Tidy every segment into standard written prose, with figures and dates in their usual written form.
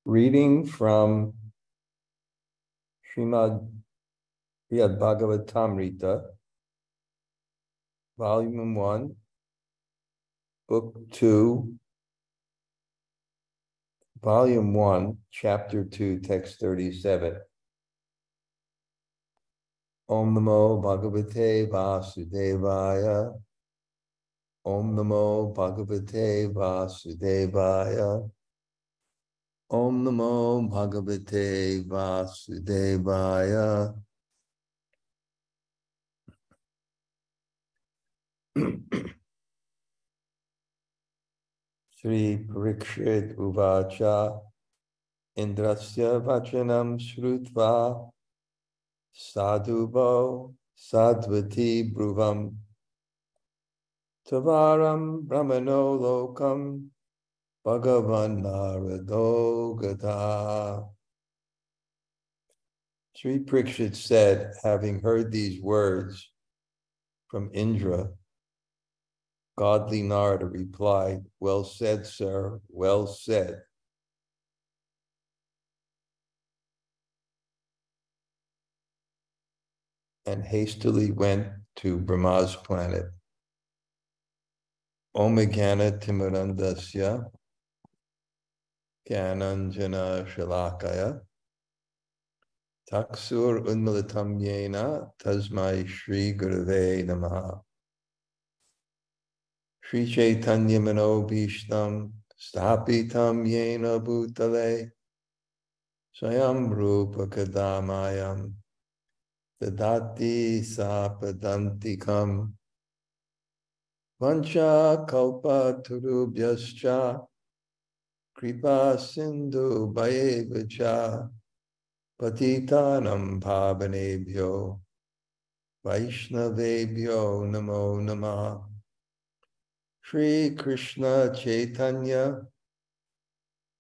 Reading from Bṛhad-bhāgavatāmṛta, Volume 1, Book 2, Volume 1, Chapter 2, Text 37. Om Namo Bhagavate Vasudevaya. Om Namo Bhagavate Vasudevaya. Om Namo Bhagavate Vasudevaya. Śrī Parīkṣit uvāca indrasya vacanaṁ śrutvā sādhu sādvati bruvan tvarāvān brahmaṇo lokaṁ bhagavān nārado gataḥ. Śrī Parīkṣit said, having heard these words from Indra, godly Nārada replied, "Well said, sir, well said." And hastily went to Brahma's planet. Om Jnana Timirandasya Jnananjana Shalakaya Taksur Unmilitam Yena Tasmai Shri Gurave Namaha. Shri Chaitanya Mano Bhishtam Stapitam Yena Bhutale Swayam Rupa Kadamayam Dadati Sapadantikam Vancha Kalpa Turubhyascha Kripa Sindhu Bhayevacha Patitanam Pavanebhyo Vaishnavebhyo Namo Namah. Shri Krishna Chaitanya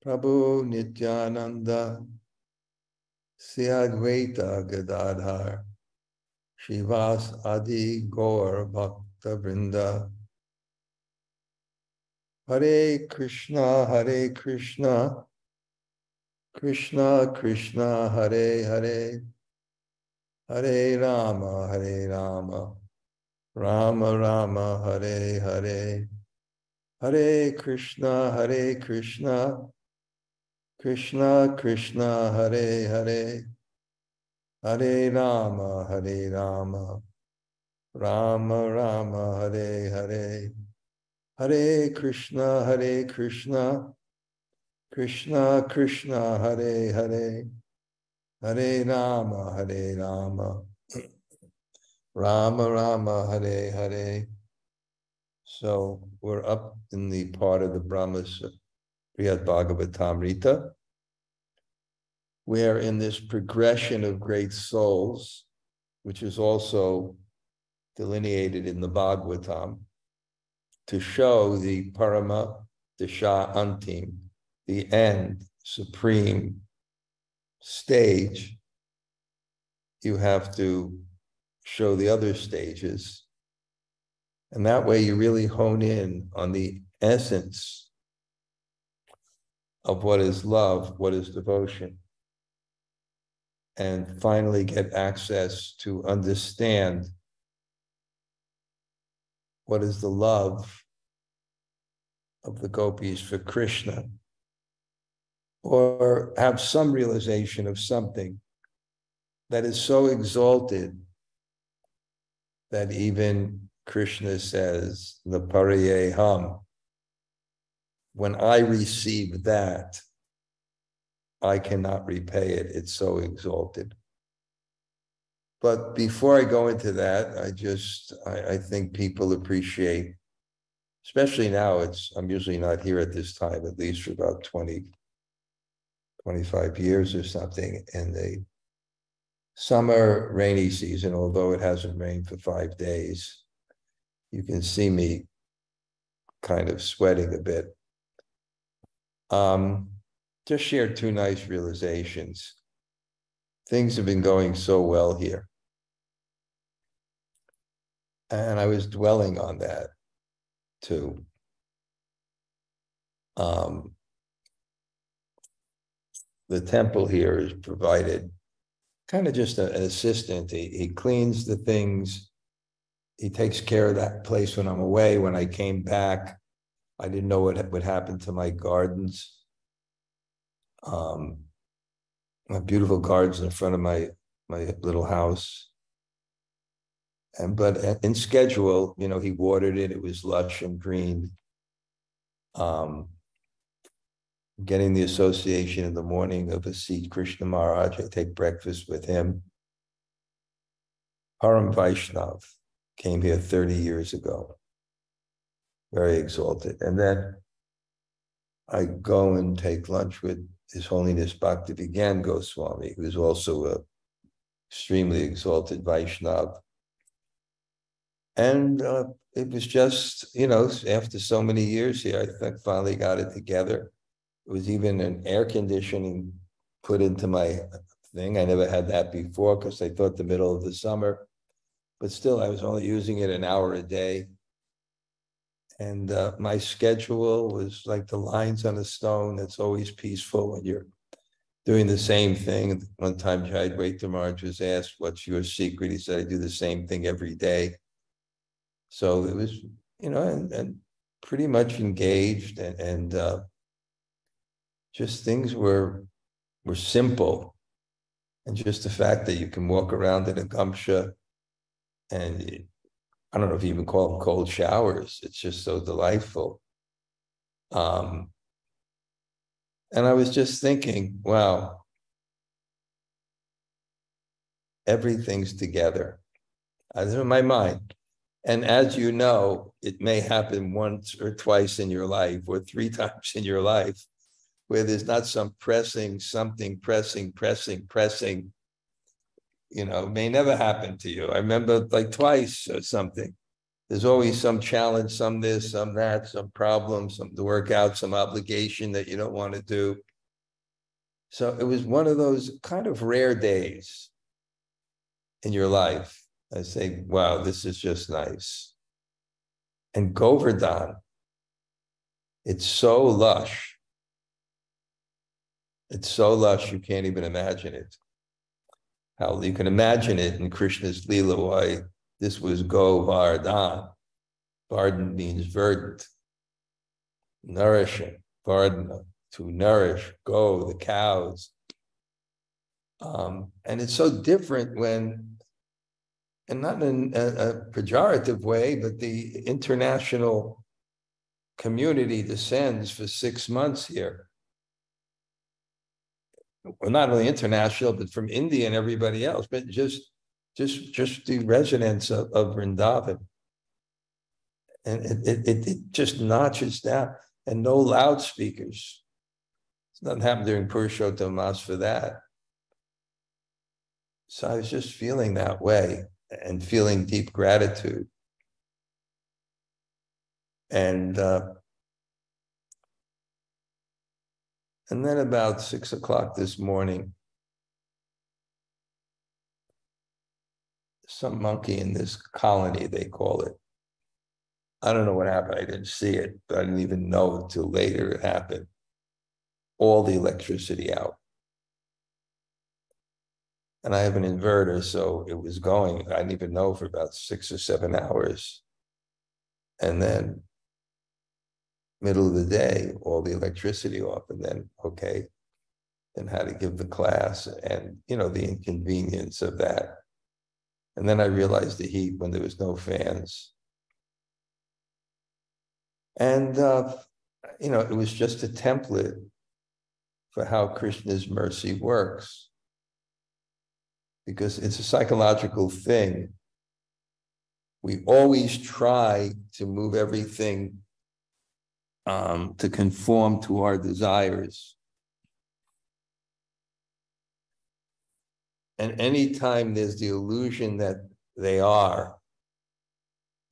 Prabhu Nityananda Sri Advaita Gadadhar Shivas Adi Gaur Bhakta Vrinda. Hare Krishna, Krishna Krishna, Hare Hare, Hare Rama, Rama Rama, Hare Hare, Hare Krishna, Krishna Krishna, Hare Hare, Hare Rama, Rama Rama, Hare Hare, Hare Krishna, Krishna Krishna, Hare Hare, Hare Rama, Rama Rama, Hare Hare. So we're up in the part of the Brahma's Bṛhad-bhāgavatāmṛta, where in this progression of great souls, which is also delineated in the Bhagavatam, to show the parama dasha antim, the end, supreme stage, you have to show the other stages. And that way you really hone in on the essence of what is love, what is devotion, and finally get access to understand what is the love of the gopis for Krishna, or have some realization of something that is so exalted that even Krishna says, "The parayeham," when I receive that, I cannot repay it. It's so exalted. But before I go into that, I think people appreciate, especially now, I'm usually not here at this time, at least for about 20, 25 years or something, in the summer rainy season, although it hasn't rained for 5 days. You can see me kind of sweating a bit. Just share two nice realizations. Things have been going so well here. And I was dwelling on that too. the temple here is provided kind of just an assistant. He cleans the things. He takes care of that place when I'm away. When I came back, I didn't know what would happen to my gardens. My beautiful gardens in front of my little house. But in schedule, he watered it. It was lush and green. Getting the association in the morning of a seat, Krishna Maharaj, I take breakfast with him. Param Vaishnav came here 30 years ago, very exalted. And then I go and take lunch with His Holiness Bhaktivedanta Goswami, who's also a extremely exalted Vaishnav. And it was just, after so many years here, I think finally got it together. It was even an air conditioning put into my thing. I never had that before because I thought the middle of the summer, but still I was only using it an hour a day. And my schedule was like the lines on a stone. It's always peaceful when you're doing the same thing. One time Jayadvaita Maharaj was asked, what's your secret? He said, I do the same thing every day. So it was, and pretty much engaged and just things were simple. And just the fact that you can walk around in a gamsha and I don't know if you even call them cold showers. It's just so delightful. And I was just thinking, wow, everything's together. I was in my mind. And as you know, it may happen once or twice in your life or 3 times in your life where there's not some pressing, may never happen to you. I remember like twice or something. There's always some challenge, some this, some that, some problem, some to work out, some obligation that you don't want to do. So it was one of those kind of rare days in your life. I say, wow, this is just nice. And Govardhan, it's so lush. It's so lush, you can't even imagine it. How you can imagine it in Krishna's Leela, why this was Govardhan. Vardhan means verdant, nourishing, Vardhana, to nourish, go, the cows. And it's so different when, and not in a pejorative way, but the international community descends for 6 months here. Well, not only international, but from India and everybody else, but just the residents of Vrindavan. And it just notches down, and no loudspeakers. It's nothing happened during Purushottam Mas for that. So I was just feeling that way and feeling deep gratitude. And then about 6 o'clock this morning, some monkey in this colony, they call it. I don't know what happened. I didn't see it, but I didn't even know until later it happened. All the electricity out. And I have an inverter, so it was going. I didn't even know for about 6 or 7 hours. And then middle of the day, all the electricity off, and then, okay, then how to give the class and, the inconvenience of that. And then I realized the heat when there was no fans. And, it was just a template for how Krishna's mercy works. Because it's a psychological thing. We always try to move everything to conform to our desires. And anytime there's the illusion that they are,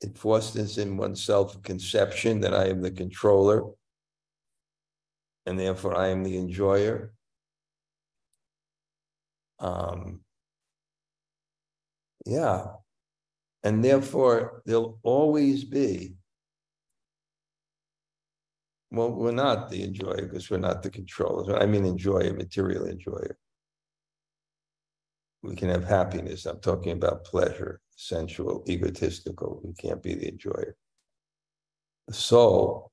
it fosters in oneself a conception that I am the controller, and therefore I am the enjoyer. And therefore there'll always be Well, we're not the enjoyer because we're not the controllers. I mean enjoyer, material enjoyer. We can have happiness. I'm talking about pleasure, sensual, egotistical. We can't be the enjoyer. The soul,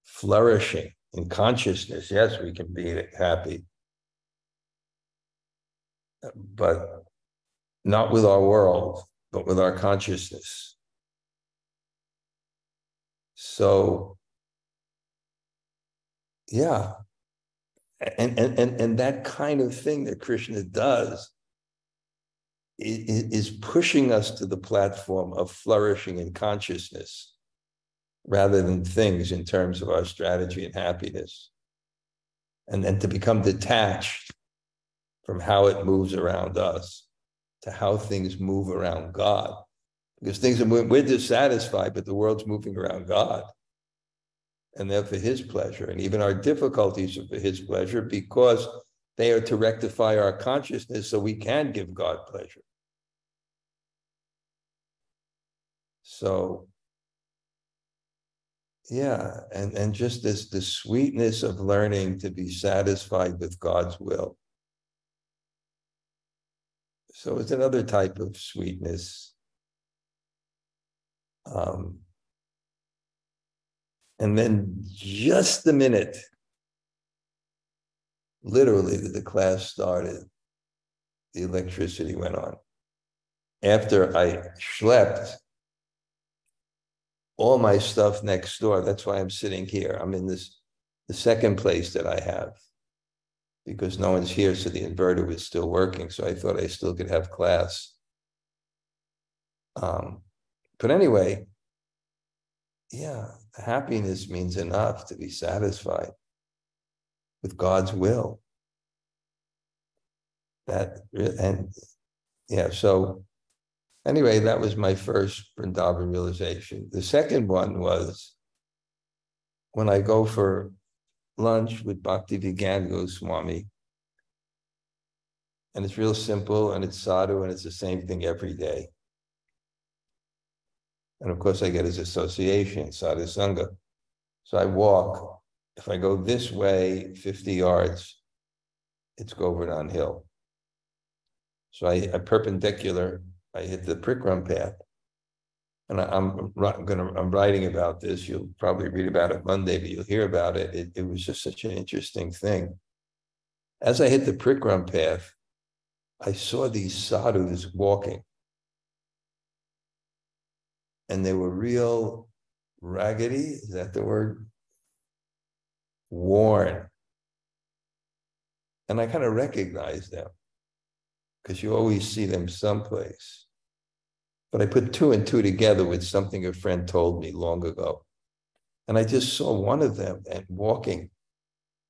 flourishing in consciousness, yes, we can be happy, but not with our world, but with our consciousness. So, yeah, and that kind of thing that Krishna does is pushing us to the platform of flourishing in consciousness rather than things in terms of our strategy and happiness. And then to become detached from how it moves around us to how things move around God. Because things are moving, we're dissatisfied, but the world's moving around God. And they're for his pleasure. And even our difficulties are for his pleasure because they are to rectify our consciousness so we can give God pleasure. So, yeah, and just this the sweetness of learning to be satisfied with God's will. So it's another type of sweetness. And then just the minute, literally, that the class started, the electricity went on. After I schlepped all my stuff next door, that's why I'm sitting here. I'm in the second place that I have, because no one's here, so the inverter was still working, so I thought I still could have class. But anyway, yeah, happiness means enough to be satisfied with God's will. So anyway, that was my first Vrindavan realization. The second one was when I go for lunch with Bhakti Swami, and it's real simple, and it's sādhu, and it's the same thing every day. And of course, I get his association, sādhu Sanga. So I walk. If I go this way 50 yards, it's Govardhan Hill. So I perpendicular, I hit the Parikram path. And I'm writing about this. You'll probably read about it Monday, but you'll hear about it. It was just such an interesting thing. As I hit the Parikram path, I saw these sadhus walking. And they were real raggedy, is that the word? Worn. And I kind of recognized them because you always see them someplace. But I put two and two together with something a friend told me long ago. And I just saw one of them and walking,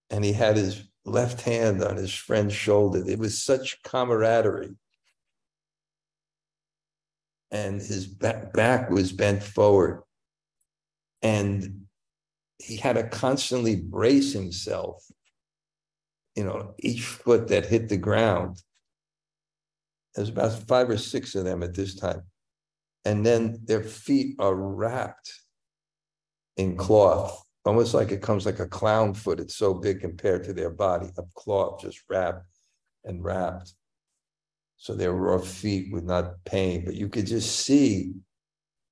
and he had his left hand on his friend's shoulder. It was such camaraderie. And his back was bent forward. And he had to constantly brace himself, each foot that hit the ground. There's about 5 or 6 of them at this time. And then their feet are wrapped in cloth, almost like it comes like a clown foot. It's so big compared to their body, of cloth, just wrapped and wrapped. So their raw feet would not pain, but you could just see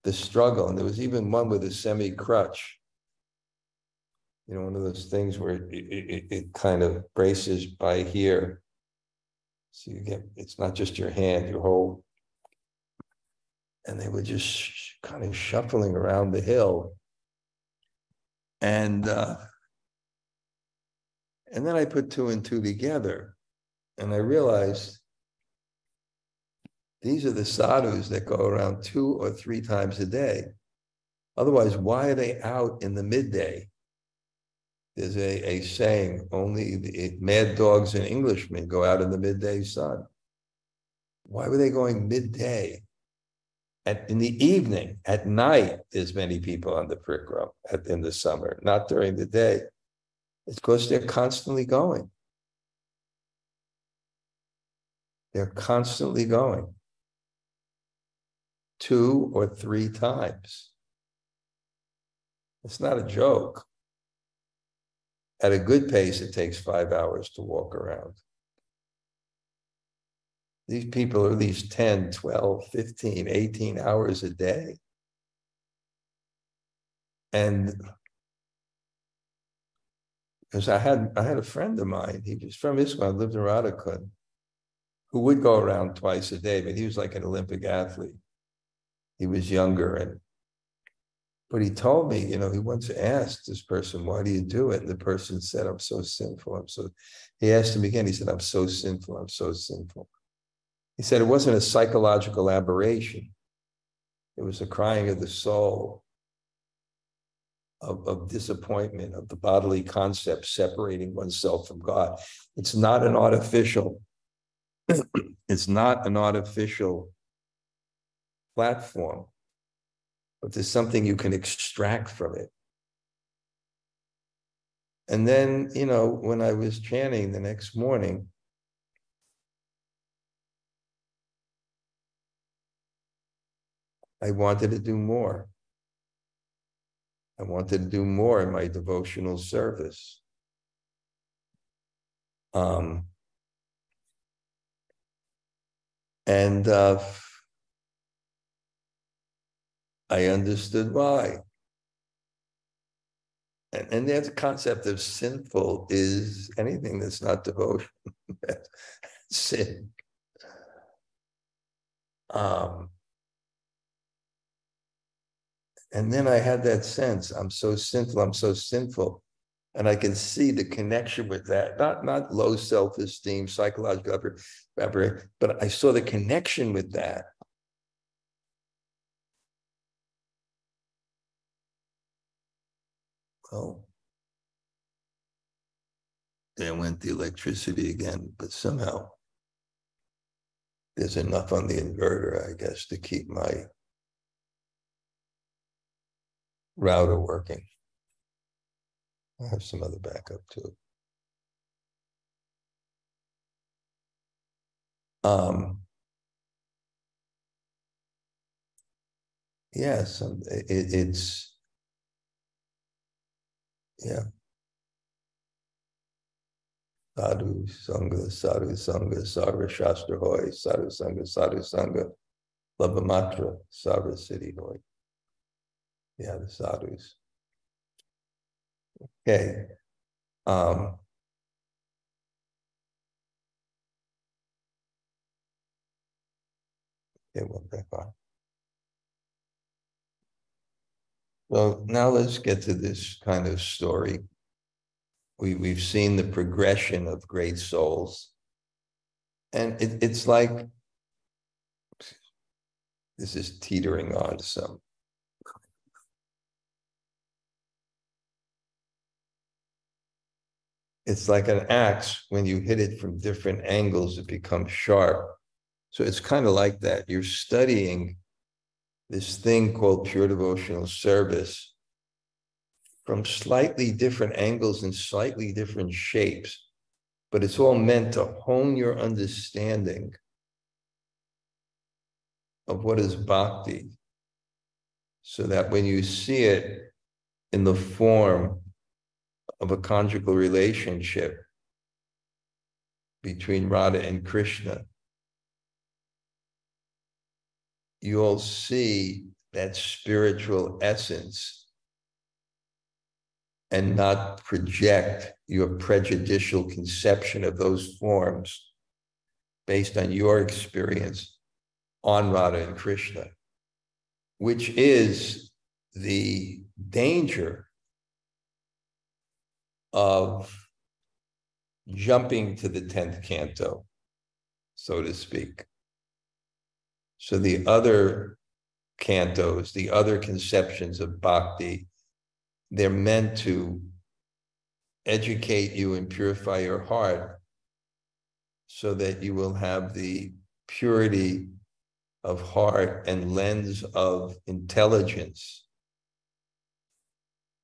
the struggle. And there was even one with a semi-crutch. One of those things where it kind of braces by here. So it's not just your hand, your whole. And they were just kind of shuffling around the hill. And then I put 2 and 2 together, and I realized these are the sadhus that go around 2 or 3 times a day. Otherwise, why are they out in the midday? There's a saying, only the mad dogs and Englishmen go out in the midday sun. Why were they going midday? In the evening, at night, there's many people on the Parikram in the summer, not during the day. It's because they're constantly going. They're constantly going. 2 or 3 times. It's not a joke. At a good pace, it takes 5 hours to walk around. These people are at least 10, 12, 15, 18 hours a day. And because I had a friend of mine, he was from Islam, lived in Radhakund, who would go around twice a day, but he was like an Olympic athlete. He was younger, but he told me, he once asked this person, why do you do it? And the person said, I'm so sinful. He asked him again, he said, I'm so sinful, I'm so sinful. He said it wasn't a psychological aberration. It was a crying of the soul, of disappointment, of the bodily concept separating oneself from God. It's not an artificial, it's not an artificial platform, but there's something you can extract from it. And then, when I was chanting the next morning, I wanted to do more. I wanted to do more in my devotional service. I understood why. And the concept of sinful is anything that's not devotion. Sin. And then I had that sense, I'm so sinful, I'm so sinful. And I can see the connection with that, not low self-esteem, psychological, but I saw the connection with that. Well, there went the electricity again, but somehow there's enough on the inverter, I guess, to keep my router working. I have some other backup too. Yes, it's yeah. Sādhu, Sanga, Sādhu, Sanga, Sarva Shastra Hoy, Sādhu, Sanga, Labhamatra, Sarva Siddhi Hoy. Yeah, the sadhus. Okay. Okay, we'll back on. So now let's get to this kind of story. We've seen the progression of great souls. And it's like, this is teetering on some. It's like an axe, when you hit it from different angles, it becomes sharp. So it's kind of like that. You're studying this thing called pure devotional service from slightly different angles and slightly different shapes, but it's all meant to hone your understanding of what is bhakti, so that when you see it in the form of a conjugal relationship between Radha and Krishna, you'll see that spiritual essence and not project your prejudicial conception of those forms based on your experience on Radha and Krishna, which is the danger of jumping to the 10th canto, so to speak. So the other cantos, the other conceptions of bhakti, they're meant to educate you and purify your heart so that you will have the purity of heart and lens of intelligence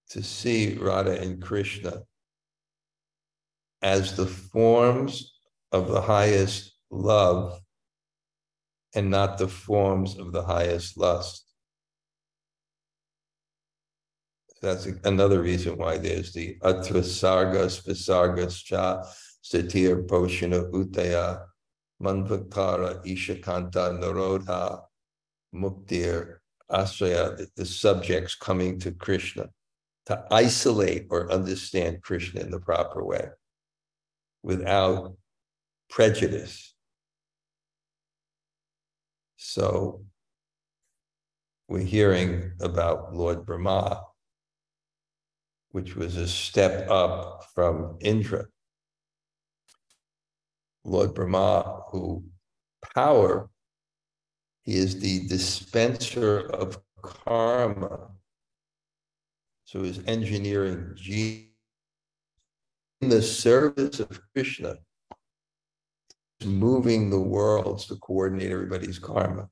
to see Radha and Krishna as the forms of the highest love and not the forms of the highest lust. That's another reason why there's the atra sargas visargas cha satir poshana utaya manvakara ishakanta narodha muktir asraya, the subjects coming to Krishna to isolate or understand Krishna in the proper way without prejudice. So we're hearing about Lord Brahmā, which was a step up from Indra. Lord Brahmā, who power, he is the dispenser of karma. So his engineering genius in the service of Krishna, moving the worlds to coordinate everybody's karma.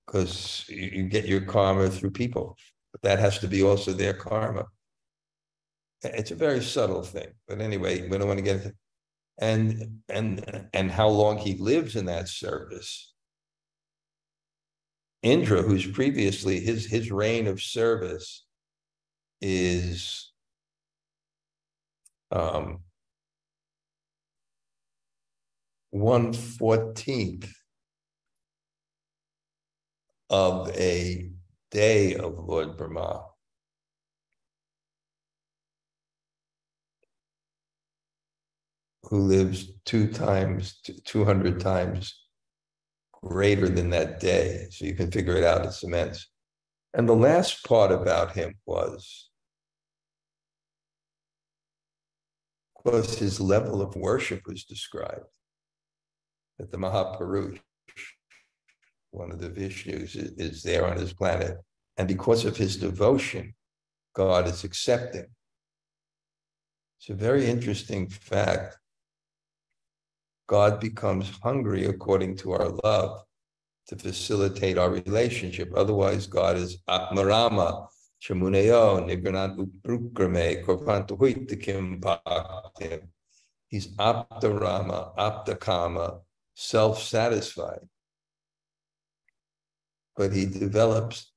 Because you get your karma through people, but that has to be also their karma. It's a very subtle thing, but anyway, we don't want to get into and how long he lives in that service. Indra, who's previously his reign of service is 1/14 of a day of Lord Brahmā. Who lives 200 times greater than that day. So you can figure it out, it's immense. And the last part about him was his level of worship was described. That the Mahapurush, one of the Vishnus, is there on his planet. And because of his devotion, God is accepting. It's a very interesting fact. God becomes hungry according to our love to facilitate our relationship. Otherwise, God is Atmarama, Chamuneo, Nigranat Uprukrame, Korpantuhuitikim Bhaktim. He's Aptarama, Aptakama, self-satisfied. But he develops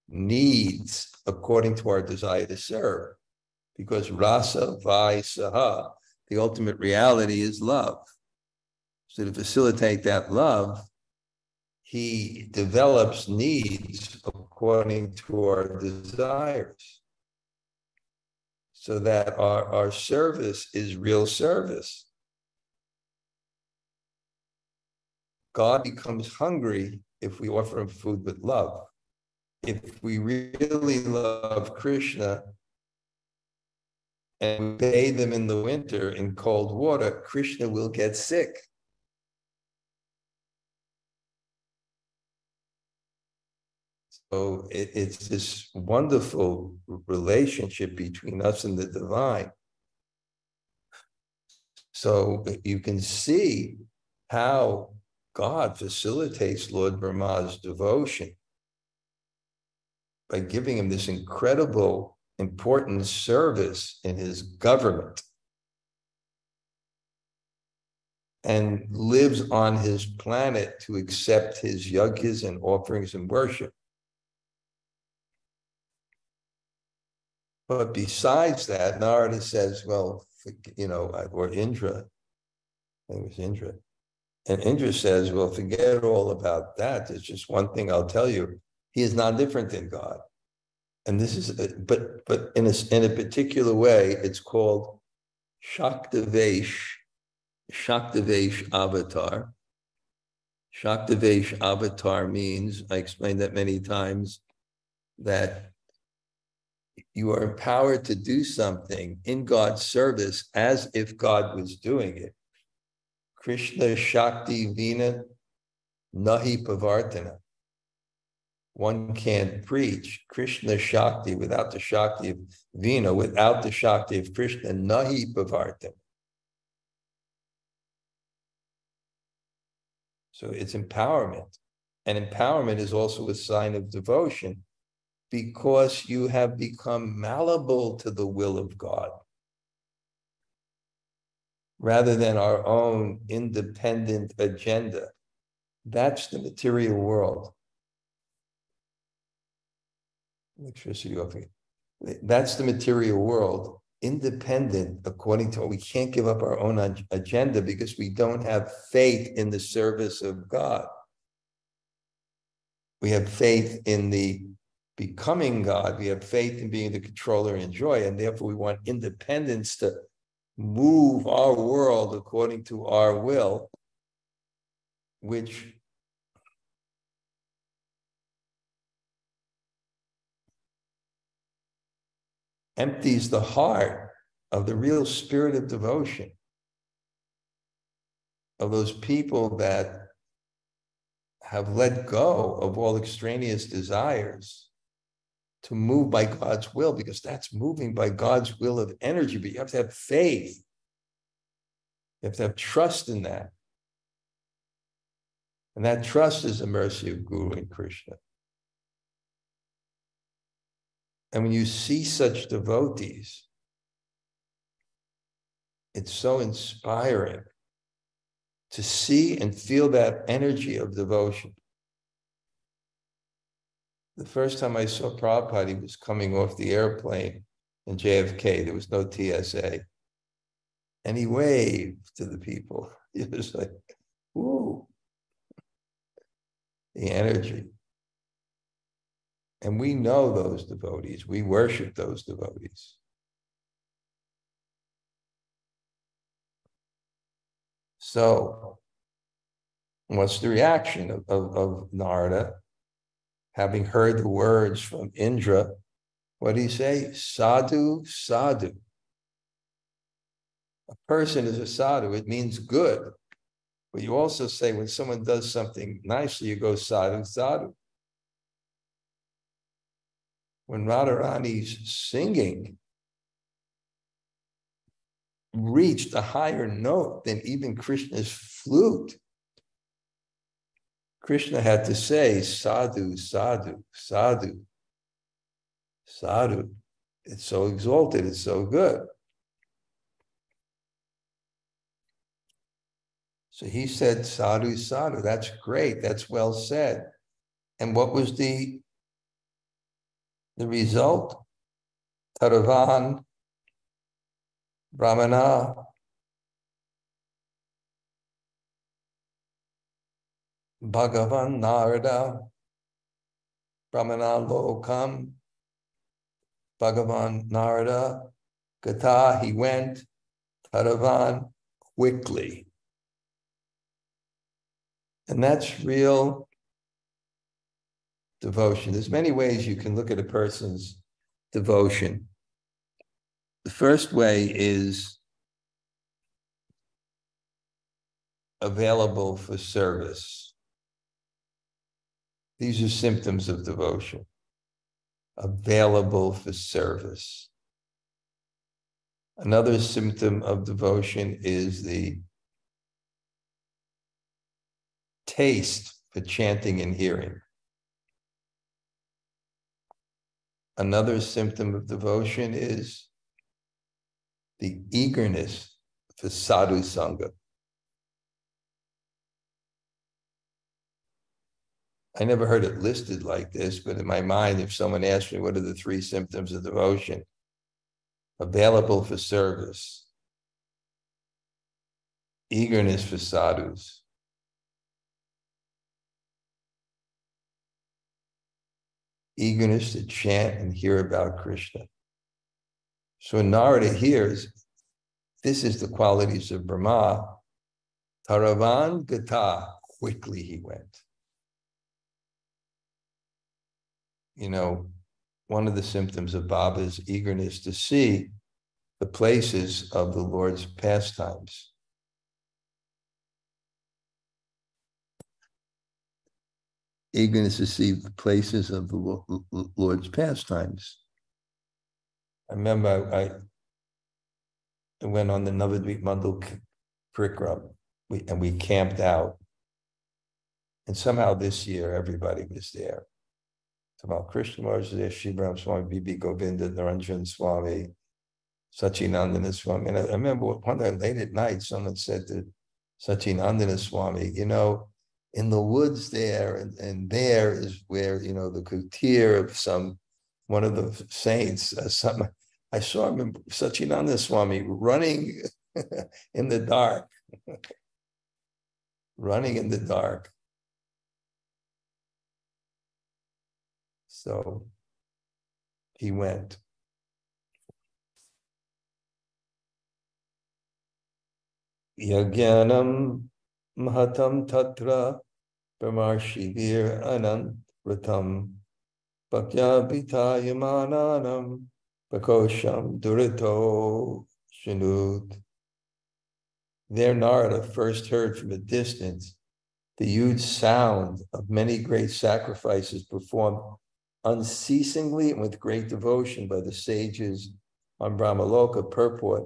needs according to our desire to serve. Because rasa vai saha, the ultimate reality is love. So to facilitate that love, he develops needs according to our desires. So that our service is real service. God becomes hungry if we offer him food with love. If we really love Krishna and we bathe him in the winter in cold water, Krishna will get sick. So it's this wonderful relationship between us and the divine. So you can see how God facilitates Lord Brahma's devotion by giving him this incredible, important service in his government and lives on his planet to accept his yajnas and offerings and worship. But besides that, Nārada says, well, or Indra, I think it was Indra, and Indra says, well, forget all about that. There's just one thing I'll tell you. He is not different than God. And this is, but in a particular way, it's called Shaktavesh avatar. Shaktavesh avatar means, I explained that many times, that you are empowered to do something in God's service as if God was doing it. Krishna Shakti Vina Nahi Pavartana. One can't preach Krishna Shakti without the Shakti of Vina, without the Shakti of Krishna, Nahi Pavartana. So it's empowerment. And empowerment is also a sign of devotion because you have become malleable to the will of God rather than our own independent agenda. That's the material world. Electricity off again. That's the material world, independent, according to, we can't give up our own agenda because we don't have faith in the service of God. We have faith in the becoming God. We have faith in being the controller and joy, and therefore we want independence to move our world according to our will, which empties the heart of the real spirit of devotion, of those people that have let go of all extraneous desires to move by God's will, because that's moving by God's will of energy. But you have to have faith. You have to have trust in that. And that trust is the mercy of Guru and Krishna. And when you see such devotees, it's so inspiring to see and feel that energy of devotion. The first time I saw Prabhupada, he was coming off the airplane in JFK. There was no TSA. And he waved to the people. It was like, woo, the energy. And we know those devotees. We worship those devotees. So, what's the reaction of Nārada? Having heard the words from Indra, what did he say? Sādhu, sādhu. A person is a sādhu. It means good. But you also say when someone does something nicely, you go sādhu, sādhu. When Radharani's singing reached a higher note than even Krishna's flute, Krishna had to say, sādhu, sādhu, sādhu, sādhu. It's so exalted, it's so good. So he said, sādhu, sādhu. That's great, that's well said. And what was the result? Tvarāvān, brahmaṇo, bhagavān, Nārada, brahmaṇo lokaṁ, bhagavān, Nārada, gataḥ, he went, tvarāvān, quickly. And that's real devotion. There's many ways you can look at a person's devotion. The first way is available for service. These are symptoms of devotion. Available for service. Another symptom of devotion is the taste for chanting and hearing. Another symptom of devotion is the eagerness for sadhu Sanga. I never heard it listed like this, but in my mind, if someone asked me what are the 3 symptoms of devotion, available for service, eagerness for sadhus, eagerness to chant and hear about Krishna. So when Nārada hears, this is the qualities of Brahmā, tvarāvān gataḥ, quickly he went. You know, one of the symptoms of Baba is eagerness to see the places of the Lord's pastimes. Eagerness to see the places of the Lord's pastimes. I remember I went on the Navadvip Mandal Parikram, and we camped out. And somehow this year, everybody was there. Tamal Krishna was there, Śrī Parīkṣit Swami, B.B. Govinda, Naranjan Swami, Sachinandana Swami. And I remember one night late at night, someone said to Sachinandana Swami, you know, in the woods there, and there is where, you know, the kutir of some one of the saints, I saw him, Satchidananda Swami, running in the dark, running in the dark. So he went. Yagyanam mahatam tatra brahmarshivir anantratam bhakyabhita yamananam prakosham durito shinut. There Nārada first heard from a distance the huge sound of many great sacrifices performed unceasingly and with great devotion by the sages on Brahmaloka. Purport: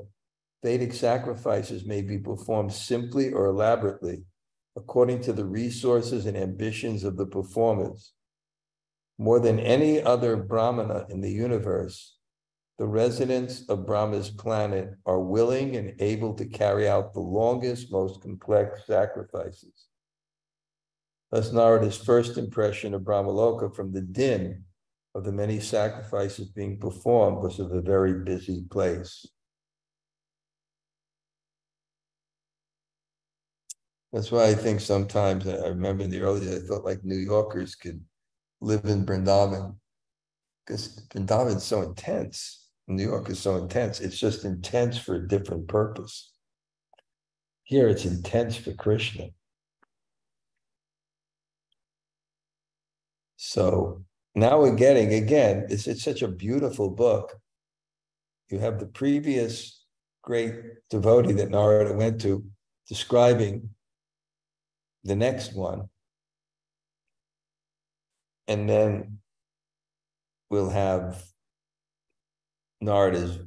Vedic sacrifices may be performed simply or elaborately, according to the resources and ambitions of the performers. More than any other brahmana in the universe, the residents of Brahma's planet are willing and able to carry out the longest, most complex sacrifices. Thus, Narada's first impression of Brahmaloka from the din of the many sacrifices being performed was of a very busy place. That's why I think sometimes, I remember in the early days, I felt like New Yorkers could live in Vrindavan, because Vrindavan is so intense. New York is so intense. It's just intense for a different purpose. Here it's intense for Krishna. So now we're getting, again, it's such a beautiful book. You have the previous great devotee that Nārada went to describing the next one. And then we'll have Narada's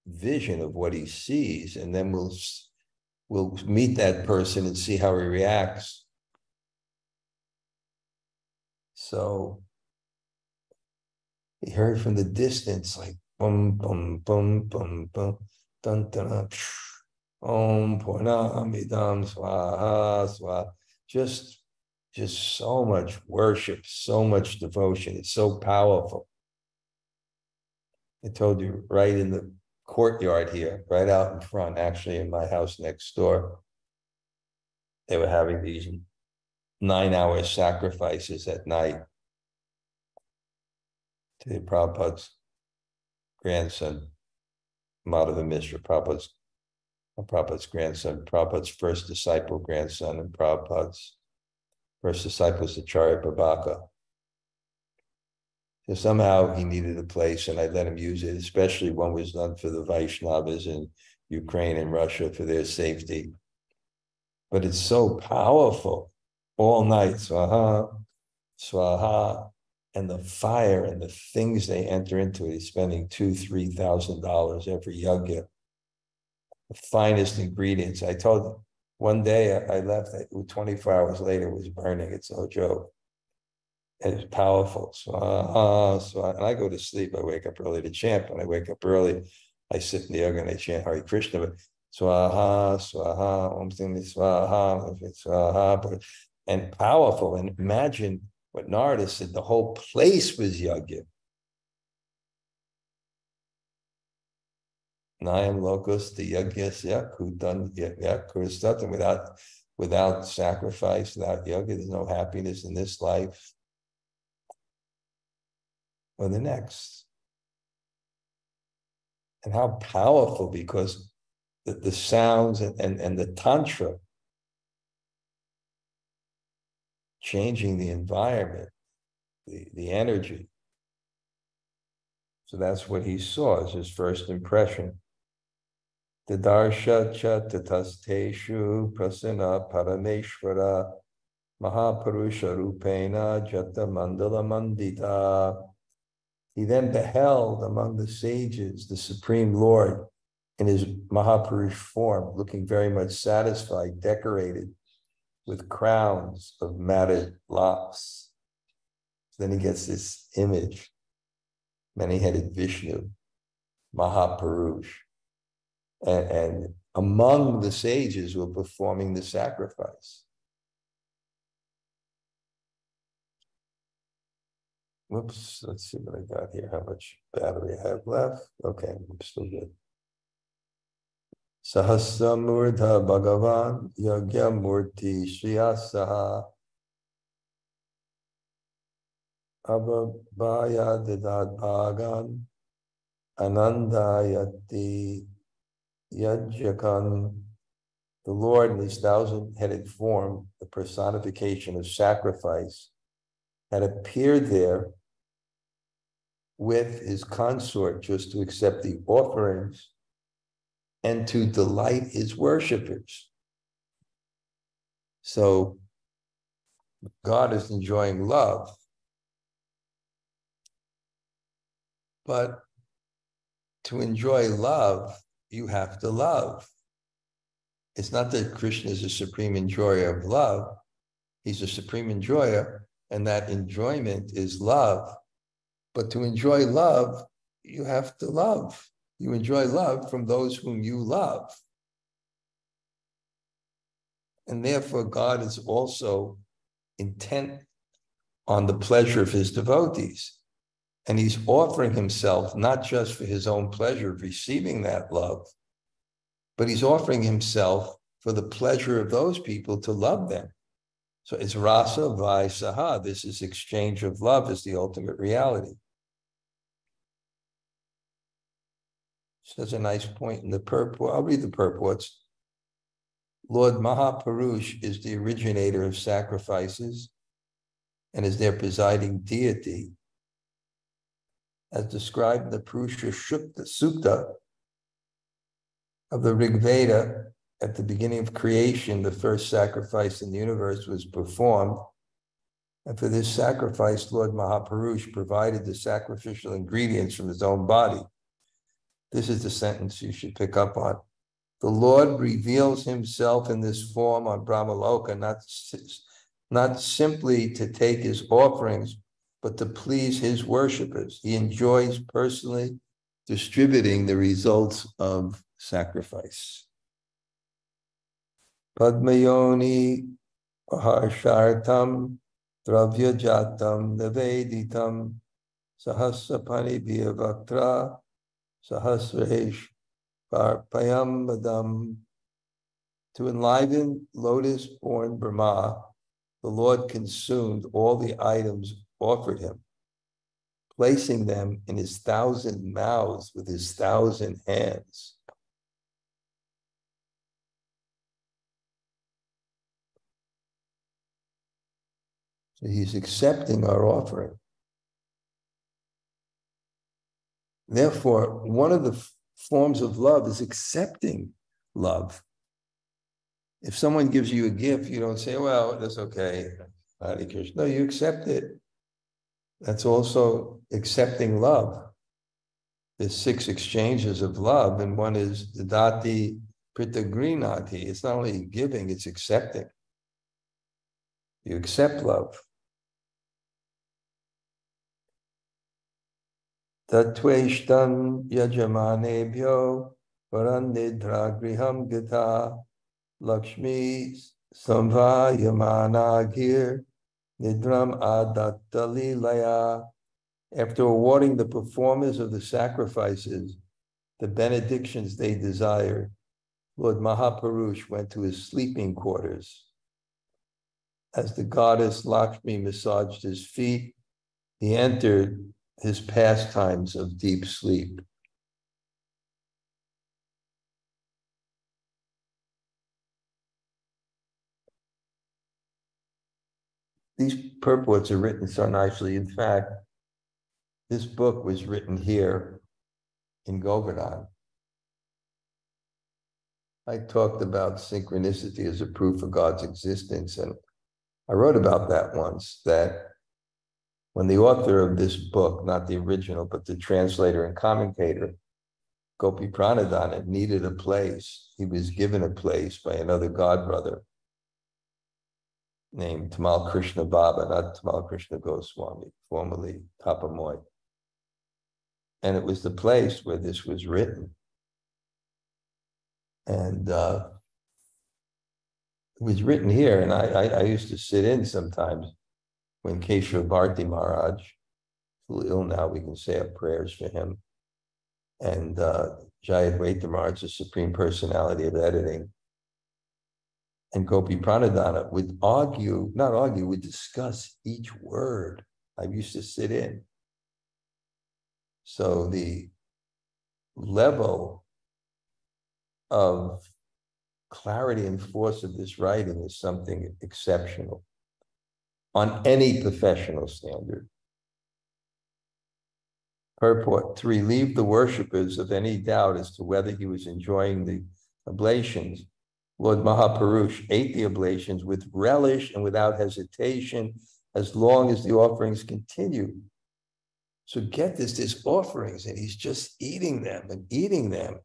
vision of what he sees, and then we'll meet that person and see how he reacts. So he heard from the distance, like bum bum bum bum bum dun dun om purnamidam swaha swaha. Just so much worship, so much devotion. It's so powerful. I told you, right in the courtyard here, right out in front, actually in my house next door, they were having these 9-hour sacrifices at night to the Prabhupada's grandson, Madhava Mishra, Prabhupada's grandson, Prabhupada's first disciple grandson, and Prabhupada's first disciple is Acharya Prabhaka. So somehow he needed a place, and I let him use it, especially one was done for the Vaishnavas in Ukraine and Russia for their safety. But it's so powerful. All night, swaha, swaha, and the fire and the things they enter into it. He's spending $2,000-3,000 every yajna. The finest ingredients. I told him one day I left, 24 hours later it was burning. It's no joke. And it's powerful. Swaha, swaha. And I go to sleep. I wake up early to chant. When I wake up early, I sit in the yoga and I chant Hare Krishna. But swaha, swaha, om singh swaha, swaha, and powerful. And imagine what Nārada said, the whole place was yajna. Nayam lokos the yagyasya kudan yakurstatam. Without sacrifice, without yajna, there's no happiness in this life or the next. And how powerful, because the sounds and the tantra changing the environment, the energy. So that's what he saw as his first impression. Didarsha cha tatasteshu prasana parameshvara mahapurusha rupena jata mandala mandita. He then beheld among the sages the Supreme Lord in his Mahapurush form, looking very much satisfied, decorated with crowns of matted locks. Then he gets this image, many-headed Vishnu, Mahapurush. And among the sages who are performing the sacrifice. Whoops, let's see what I got here, how much battery I have left. Okay, I'm still good. Sahasramurdha bhagavān yagya murti shriyasaha abhabhaya didad-bhāgan anandayati yajyakan. The Lord in his thousand-headed form, the personification of sacrifice, had appeared there with his consort just to accept the offerings and to delight his worshipers. So God is enjoying love, but to enjoy love, you have to love. It's not that Krishna is a supreme enjoyer of love. He's a supreme enjoyer, and that enjoyment is love. But to enjoy love, you have to love. You enjoy love from those whom you love. And therefore, God is also intent on the pleasure of his devotees. And he's offering himself not just for his own pleasure of receiving that love, but he's offering himself for the pleasure of those people to love them. So it's rasa vaisaha. This is exchange of love is the ultimate reality. So that's a nice point in the purport. I'll read the purports. Lord Mahapurush is the originator of sacrifices and is their presiding deity. As described in the Purusha Sukta of the Rig Veda, at the beginning of creation, the first sacrifice in the universe was performed. And for this sacrifice, Lord Mahapurush provided the sacrificial ingredients from his own body. This is the sentence you should pick up on. The Lord reveals himself in this form on Brahmaloka, not simply to take his offerings, but to please his worshipers. He enjoys personally distributing the results of sacrifice. Padmayoni aharshartam dravyajatam naveditam sahasrapani bhiyavaktra sahasresh parpayambadam. To enliven lotus-born Brahmā, the Lord consumed all the items offered him, placing them in his 1,000 mouths with his 1,000 hands. So he's accepting our offering. Therefore, one of the forms of love is accepting love. If someone gives you a gift, you don't say, well, that's okay. Hare Krishna. No, you accept it. That's also accepting love. There's 6 exchanges of love, and one is dati pritagrinati. It's not only giving, it's accepting. You accept love. Tattveshtam yajamanebhyo varandidra griham gataḥ Lakshmi samvayamanagir nidram adattali laya. After awarding the performers of the sacrifices the benedictions they desired, Lord Mahapurush went to his sleeping quarters. As the goddess Lakshmi massaged his feet, he entered his pastimes of deep sleep. These purports are written so nicely. In fact, this book was written here in Govardhan. I talked about synchronicity as a proof of God's existence, and I wrote about that once, that when the author of this book, not the original, but the translator and commentator, Gopi Pranadhana, needed a place, he was given a place by another godbrother named Tamal Krishna Baba, not Tamal Krishna Goswami, formerly Tapamoy. And it was the place where this was written. And it was written here, and I used to sit in sometimes when Keshav Bharti Maharaj ill now, we can say our prayers for him. And Jayadvaita Maharaj, the Supreme Personality of Editing, and Gopi Pranadhana would would discuss each word. I used to sit in. So the level of clarity and force of this writing is something exceptional on any professional standard. Purport: to relieve the worshippers of any doubt as to whether he was enjoying the oblations, Lord Mahapurush ate the oblations with relish and without hesitation as long as the offerings continued. So get this, there's offerings and he's just eating them and eating them,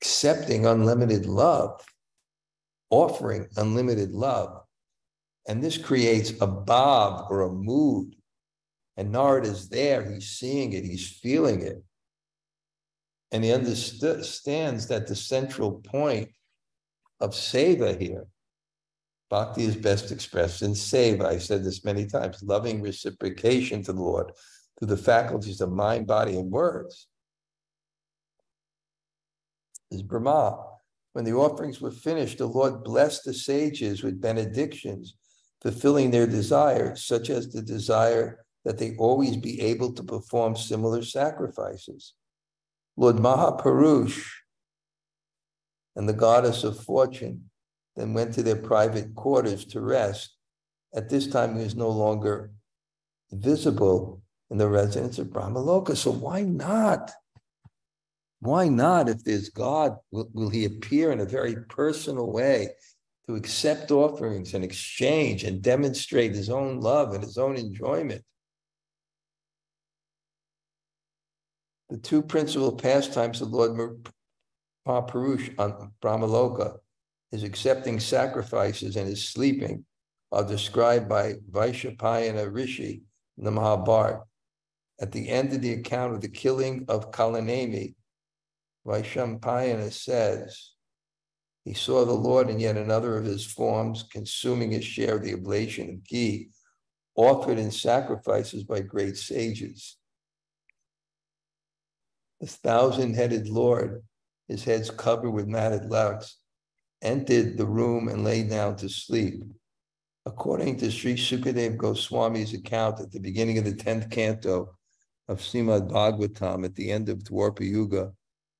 accepting unlimited love, offering unlimited love. And this creates a bhav, or a mood. And Nārada is there, he's seeing it, he's feeling it. And he understands that the central point of seva here, bhakti is best expressed in seva. I've said this many times, loving reciprocation to the Lord through the faculties of mind, body, and words. Is Brahmā. When the offerings were finished, the Lord blessed the sages with benedictions, fulfilling their desires, such as the desire that they always be able to perform similar sacrifices. Lord Mahapurush and the goddess of fortune then went to their private quarters to rest. At this time, he was no longer visible in the residence of Brahmaloka. So why not? Why not? If there's God, will he appear in a very personal way to accept offerings and exchange and demonstrate his own love and his own enjoyment? The two principal pastimes of Lord Mahapurush on Brahmaloka, his accepting sacrifices and his sleeping, are described by Vaishapayana Rishi in the Mahabharata. At the end of the account of the killing of Kalanemi, Vaishapayana says, he saw the Lord in yet another of his forms, consuming his share of the oblation of ghee, offered in sacrifices by great sages. The thousand-headed Lord, his heads covered with matted locks, entered the room and lay down to sleep. According to Sri Sukadeva Goswami's account at the beginning of the 10th canto of Bṛhad-bhāgavatāmṛta, at the end of Dwapara Yuga,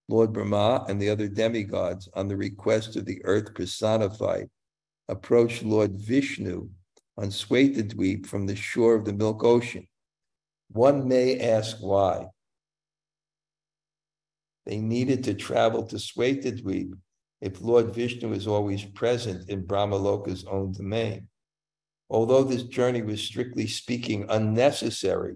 Lord Brahmā and the other demigods, on the request of the earth personified, approached Lord Vishnu on Śweta from the shore of the Milk Ocean. One may ask why. They needed to travel to Śweta if Lord Vishnu is always present in Brahmaloka's own domain. Although this journey was strictly speaking unnecessary,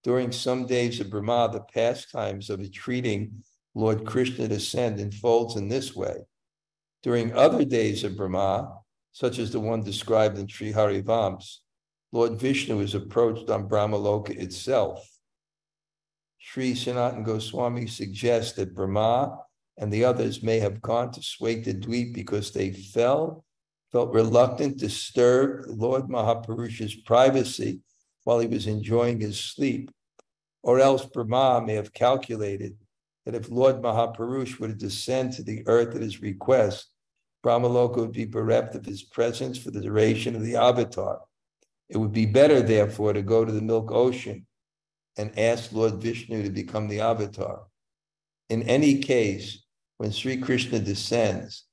during some days of Brahmā, the pastimes of entreating Lord Krishna to ascend unfolds in this way. During other days of Brahmā, such as the one described in Śrī Harivamsa, Lord Vishnu is approached on Brahmaloka itself. Sri Sanatana Goswami suggests that Brahmā and the others may have gone to Śweta because they felt reluctant to disturb Lord Mahapurush's privacy while he was enjoying his sleep. Or else Brahmā may have calculated that if Lord Mahapurush were to descend to the earth at his request, Brahmaloka would be bereft of his presence for the duration of the avatar. It would be better, therefore, to go to the Milk Ocean and ask Lord Vishnu to become the avatar. In any case, when Sri Krishna descends,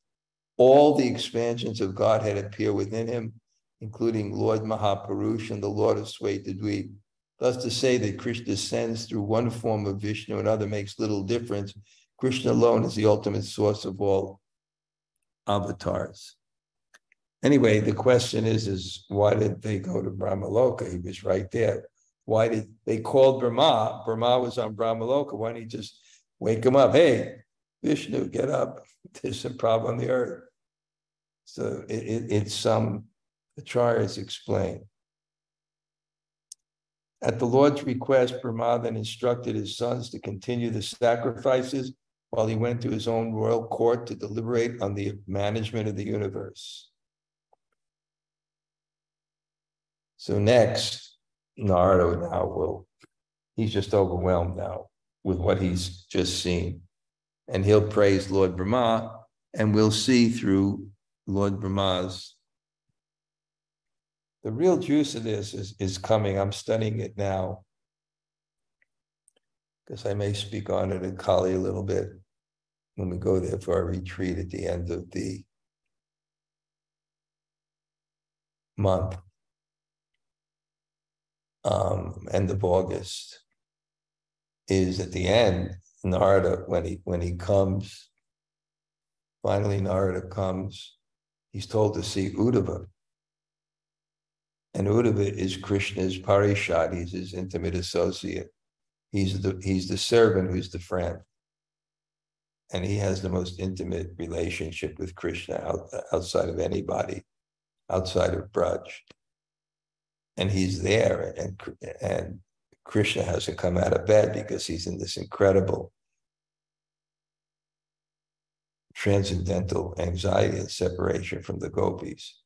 all the expansions of Godhead appear within him, including Lord Mahapurush and the Lord of Śweta. Thus to say that Krishna descends through one form of Vishnu and another makes little difference. Krishna alone is the ultimate source of all avatars. Anyway, the question is why did they go to Brahmaloka? He was right there. Why did they call Brahmā? Brahmā was on Brahmaloka. Why didn't he just wake him up? Hey, Vishnu, get up. There's a problem on the earth. So it's some acharyas explain. At the Lord's request, Brahmā then instructed his sons to continue the sacrifices while he went to his own royal court to deliberate on the management of the universe. So next, Nārado now he's just overwhelmed now with what he's just seen. And he'll praise Lord Brahmā, and we'll see through Lord Brahma's. The real juice of this is coming. I'm studying it now, because I may speak on it in Kali a little bit when we go there for our retreat at the end of the month, end of August, is at the end, Nārada, when he comes, finally Nārada comes, he's told to see Uddhava. And Uddhava is Krishna's Parīkṣit, he's his intimate associate. He's the servant who's the friend. And he has the most intimate relationship with Krishna outside of anybody, outside of Bṛhad. And he's there, and Krishna hasn't come out of bed because he's in this incredible transcendental anxiety and separation from the gopis.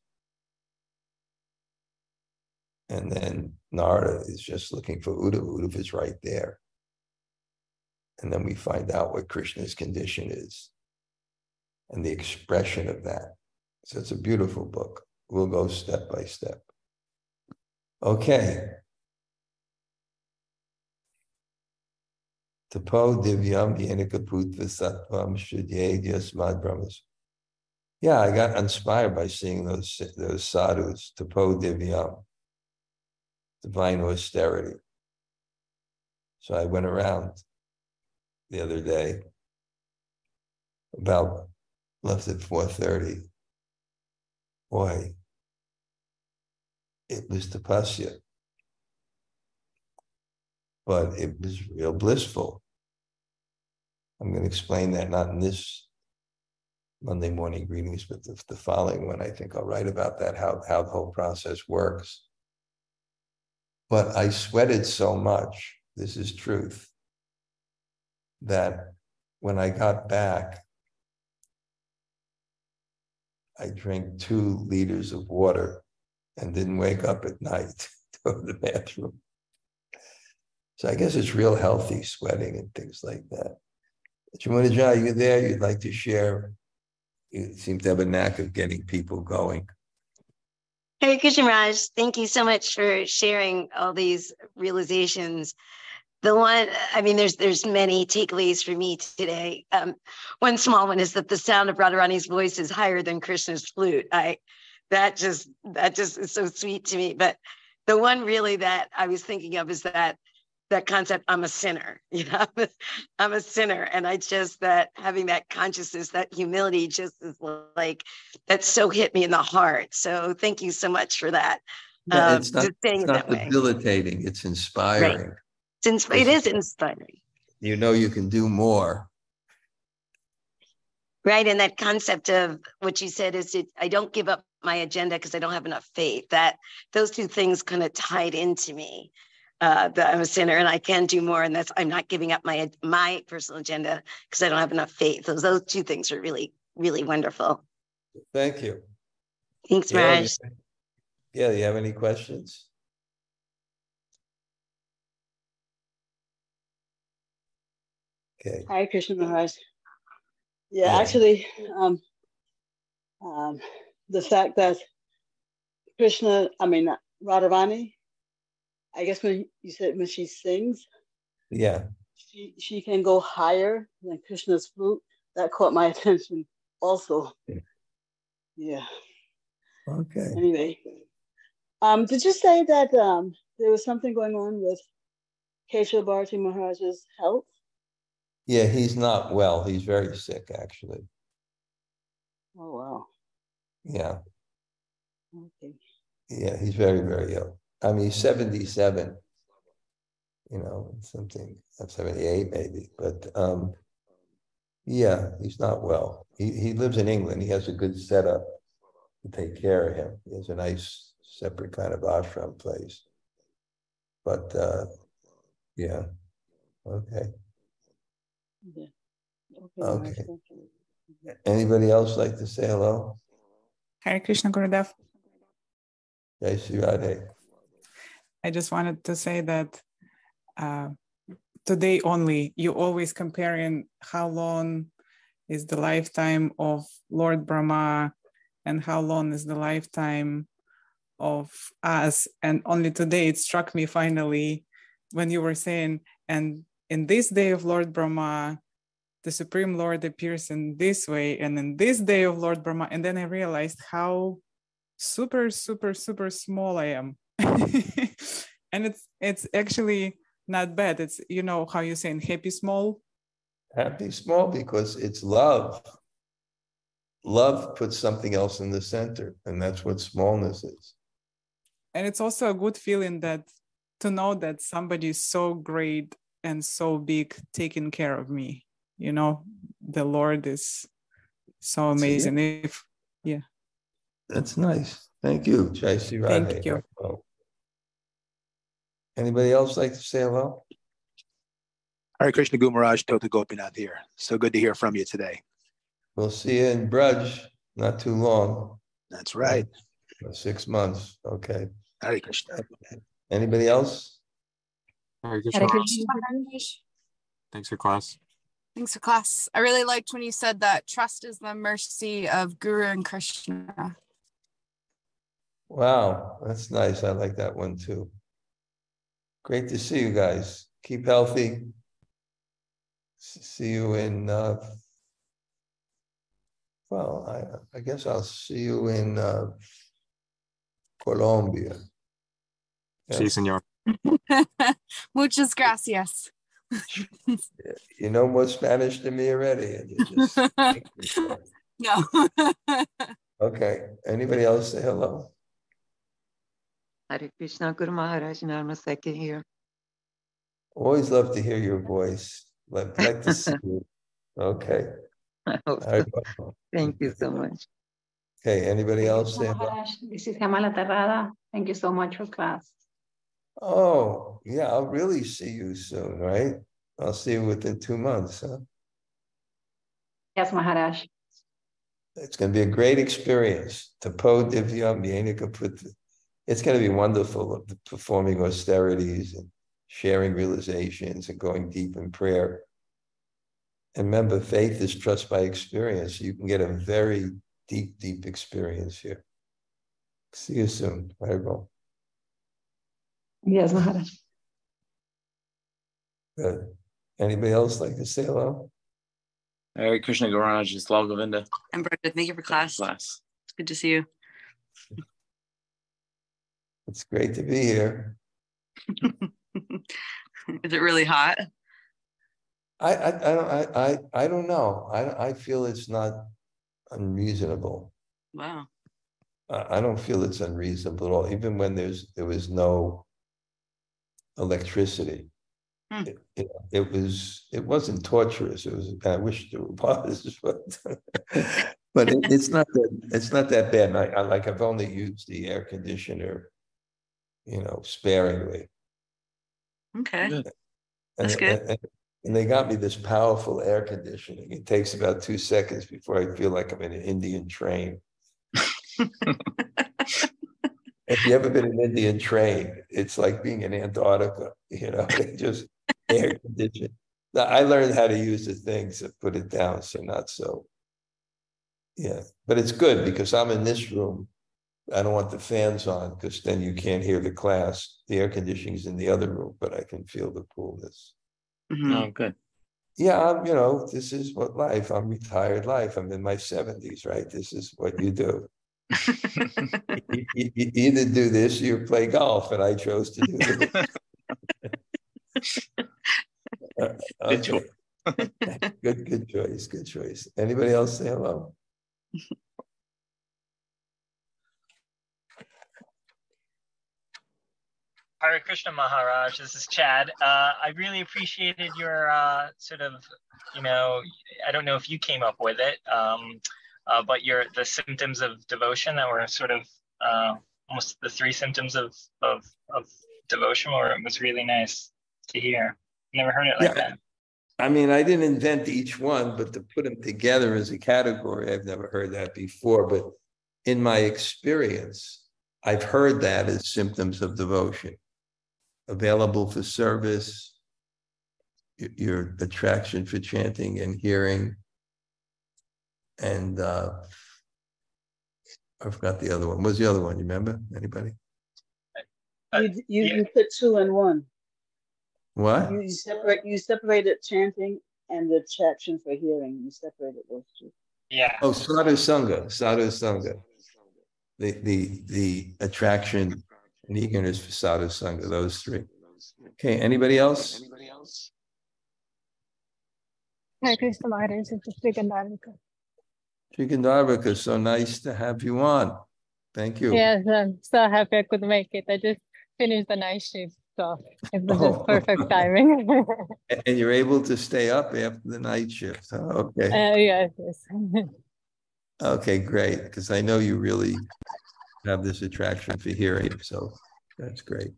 And then Nārada is just looking for Uddhava. Uddhava is right there. And then we find out what Krishna's condition is and the expression of that. So it's a beautiful book. We'll go step by step. Okay. Tapo divyam yenakaputva sattvam shuddhyasmad brahmas. Yeah, I got inspired by seeing those sadhus, tapo divyam, divine austerity. So I went around the other day, left at 4:30. Boy, it was tapasya, but it was real blissful. I'm going to explain that not in this Monday morning greetings, but the following one. I think I'll write about that, how the whole process works. But I sweated so much, this is truth, that when I got back, I drank 2 liters of water and didn't wake up at night to go to the bathroom. So I guess it's real healthy, sweating and things like that. Jamunija, you there? You'd like to share? You seem to have a knack of getting people going. Hare Krishna Raj, thank you so much for sharing all these realizations. The one, I mean, there's many takeaways for me today. One small one is that the sound of Radharani's voice is higher than Krishna's flute. That just is so sweet to me. But the one really that I was thinking of is that concept, I'm a sinner, I'm a sinner. And that having that consciousness, that humility just is like, that so hit me in the heart. So thank you so much for that. Yeah, it's not debilitating, it's inspiring. Right. It is inspiring. You know you can do more. Right, and that concept of what you said is I don't give up my agenda because I don't have enough faith. That those two things kind of tied into me. That I'm a sinner and I can do more, and I'm not giving up my personal agenda because I don't have enough faith. Those two things are really, really wonderful. Thank you. Thanks, Maharaj. Yeah, do you have any questions? Okay. Hare Krishna Maharaj. Yeah, actually, the fact that Radharani, I guess when you said when she sings, yeah, she can go higher than Krishna's flute. That caught my attention also. Yeah. Okay. Anyway, did you say that there was something going on with Keshav Bharati Maharaj's health? Yeah, he's not well. He's very sick, actually. Oh, wow. Yeah. Okay. Yeah, he's very, very ill. I mean, he's 77, something, 78 maybe. But yeah, he's not well. He lives in England. He has a good setup to take care of him. He has a nice separate kind of ashram place. But yeah, okay. Yeah. Okay. Anybody else like to say hello? Hare Krishna Gurudev. Jai Shri Radhe. I just wanted to say that today only, you always comparing how long is the lifetime of Lord Brahma and how long is the lifetime of us. And only today it struck me finally when you were saying, and in this day of Lord Brahma, the Supreme Lord appears in this way, and in this day of Lord Brahma, and then I realized how super, super, super small I am. And it's actually not bad. It's, you know, how you saying happy small? Happy small because it's love. Love puts something else in the center, and that's what smallness is. And it's also a good feeling that to know that somebody is so great and so big taking care of me. You know, the Lord is so amazing. Yeah. That's nice. Thank you, Jai Shri Radhe. Thank you. Anybody else like to say hello? Hare Krishna Gumaraj, Tota Gopinath here. So good to hear from you today. We'll see you in Braj, not too long. That's right. 6 months. Okay. Hare Krishna. Anybody else? Hare Krishna. Thanks for class. Thanks for class. I really liked when you said that trust is the mercy of Guru and Krishna. Wow, that's nice. I like that one too. Great to see you guys. Keep healthy. See you in, well, I guess I'll see you in Colombia. Sí, señor. Muchas gracias. You know more Spanish than me already. And you just No. Okay. Anybody else say hello? Hare Krishna, Guru Maharaj, Namaste here. Always love to hear your voice. Like to see you. Okay. I hope so. Thank you so much. Okay. Anybody else say hello? Maharaj, this is Kamala Tarrada. Thank you so much for class. Oh, yeah. I'll really see you soon, right? I'll see you within 2 months, huh? Yes, Maharaj. It's going to be a great experience. Tapo Divyam Yenika Putra. It's going to be wonderful, performing austerities and sharing realizations and going deep in prayer. And remember, faith is trust by experience. You can get a very deep, deep experience here. See you soon. Bye-bye. Yes, Maharaj. Good. Anybody else like to say hello? Hare Krishna Garaj, it's Lal Govinda. I'm Bṛhad. Thank you for class. It's good to see you. It's great to be here. Is it really hot? I don't know. I feel it's not unreasonable. Wow. I don't feel it's unreasonable at all. Even when there was no electricity, it wasn't torturous. It was. I wish there was, but it's not that bad. I've only used the air conditioner, sparingly. Okay, that's good. And they got me this powerful air conditioning. It takes about 2 seconds before I feel like I'm in an Indian train. If you ever been in an Indian train, it's like being in Antarctica, they just air conditioned. Now, I learned how to use the things to put it down, so not so. Yeah, but it's good because I'm in this room. I don't want the fans on because then you can't hear the class. The air conditioning is in the other room, but I can feel the coolness. Mm-hmm. Oh, good. Yeah, this is what life. I'm retired life. I'm in my 70s, right? This is what you do. you either do this or you play golf, and I chose to do this. Okay. Good choice. Good choice. Anybody else say hello? Hare Krishna Maharaj, this is Chad. I really appreciated your sort of, I don't know if you came up with it, but the symptoms of devotion that were sort of almost the 3 symptoms of devotion. It was really nice to hear. Never heard it like that. I mean, I didn't invent each one, but to put them together as a category, I've never heard that before. But in my experience, I've heard that as symptoms of devotion. available for service, your attraction for chanting and hearing, and I forgot the other one. What's the other one? You remember? Anybody? You put two in one. What? You separated chanting and the attraction for hearing. You separated those two. Yeah. Oh, sādhu Sanga. The attraction and eagerness for sādhu Sanga, those three. Okay, anybody else? Hare Krishna Maharaj, it's Śrī Parīkṣit, so nice to have you on. Thank you. Yes, I'm so happy I could make it. I just finished the night shift, so it was just perfect timing. And you're able to stay up after the night shift. Oh, okay. Yes. Okay, great. Because I know you really have this attraction for hearing, so that's great.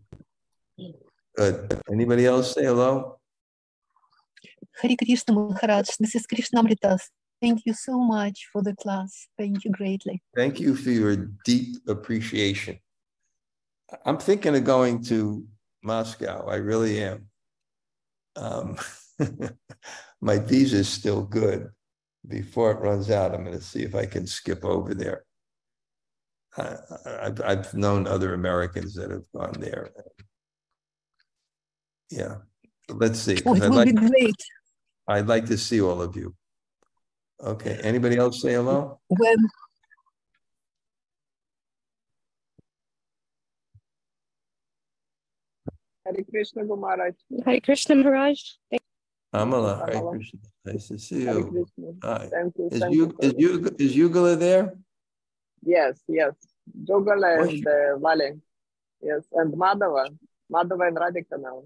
Good. Anybody else say hello? Hare Krishna Maharaj, this is Krishna-katha. Thank you so much for the class. Thank you greatly. Thank you for your deep appreciation. I'm thinking of going to Moscow. I really am. My visa is still good. Before it runs out, I'm going to see if I can skip over there. I've known other Americans that have gone there. Yeah, let's see. Oh, it will be great. I'd like to see all of you. Okay, anybody else say hello? When Hare Krishna Maharaj. Hare Krishna Maharaj. Amala, Hare Krishna. Nice to see you. Hi. Thank you. Is Yugala there? Yes. Jugala and Vale. Yes, and Madhava and Radhika now.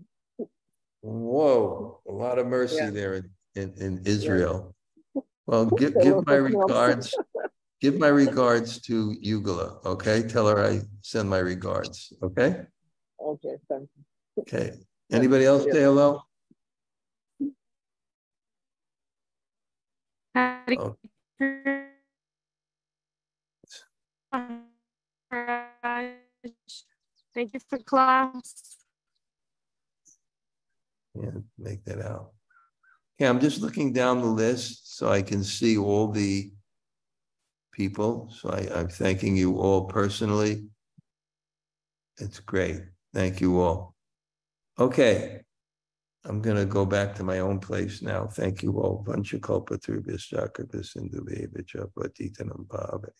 Whoa, a lot of mercy there in Israel. Well, give my regards. Give my regards to Yugala, okay? Tell her I send my regards, okay? Okay, thank you. Okay. Anybody else say hello? Oh. Thank you for class. Yeah, make that out. Okay, I'm just looking down the list so I can see all the people. So I'm thanking you all personally. It's great. Thank you all. Okay. I'm going to go back to my own place now. Thank you all. Vanchakalpatarubhyascha kripasinduve vicha patitanam bhavani.